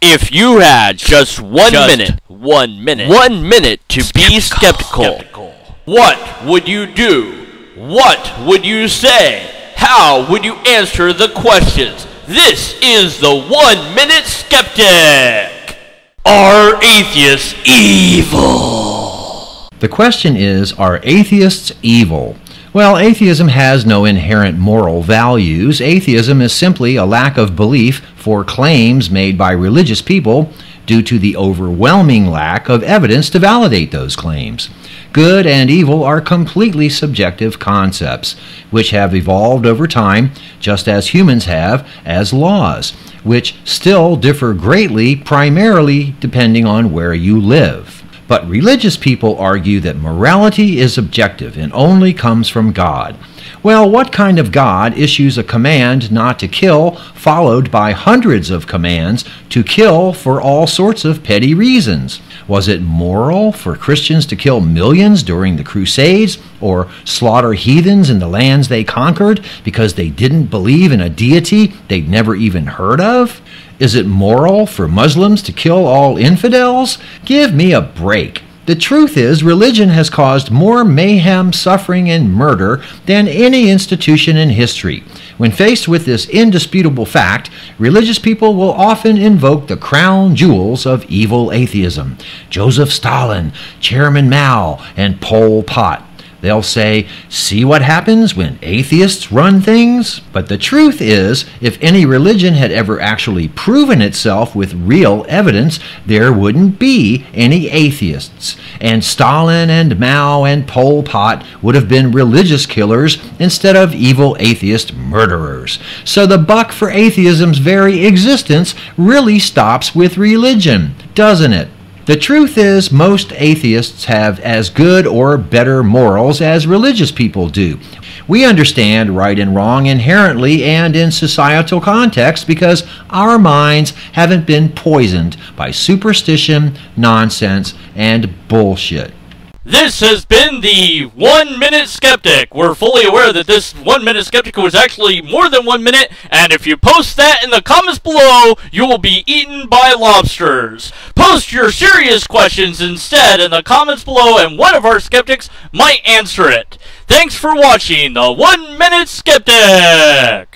If you had just 1 minute to be skeptical, what would you do? What would you say? How would you answer the questions? This is the 1 Minute Skeptic. Are atheists evil? The question is, are atheists evil? Well, atheism has no inherent moral values. Atheism is simply a lack of belief for claims made by religious people due to the overwhelming lack of evidence to validate those claims. Good and evil are completely subjective concepts, which have evolved over time, just as humans have as laws, which still differ greatly, primarily depending on where you live. But religious people argue that morality is objective and only comes from God. Well, what kind of God issues a command not to kill, followed by hundreds of commands to kill for all sorts of petty reasons? Was it moral for Christians to kill millions during the Crusades, or slaughter heathens in the lands they conquered because they didn't believe in a deity they'd never even heard of? Is it moral for Muslims to kill all infidels? Give me a break. The truth is, religion has caused more mayhem, suffering, and murder than any institution in history. When faced with this indisputable fact, religious people will often invoke the crown jewels of evil atheism: Joseph Stalin, Chairman Mao, and Pol Pot. They'll say, see what happens when atheists run things? But the truth is, if any religion had ever actually proven itself with real evidence, there wouldn't be any atheists. And Stalin and Mao and Pol Pot would have been religious killers instead of evil atheist murderers. So the buck for atheism's very existence really stops with religion, doesn't it? The truth is, most atheists have as good or better morals as religious people do. We understand right and wrong inherently and in societal context because our minds haven't been poisoned by superstition, nonsense, and bullshit. This has been the 1 Minute Skeptic. We're fully aware that this 1 Minute Skeptic was actually more than 1 minute, and if you post that in the comments below, you will be eaten by lobsters. Post your serious questions instead in the comments below, and one of our skeptics might answer it. Thanks for watching the 1 Minute Skeptic.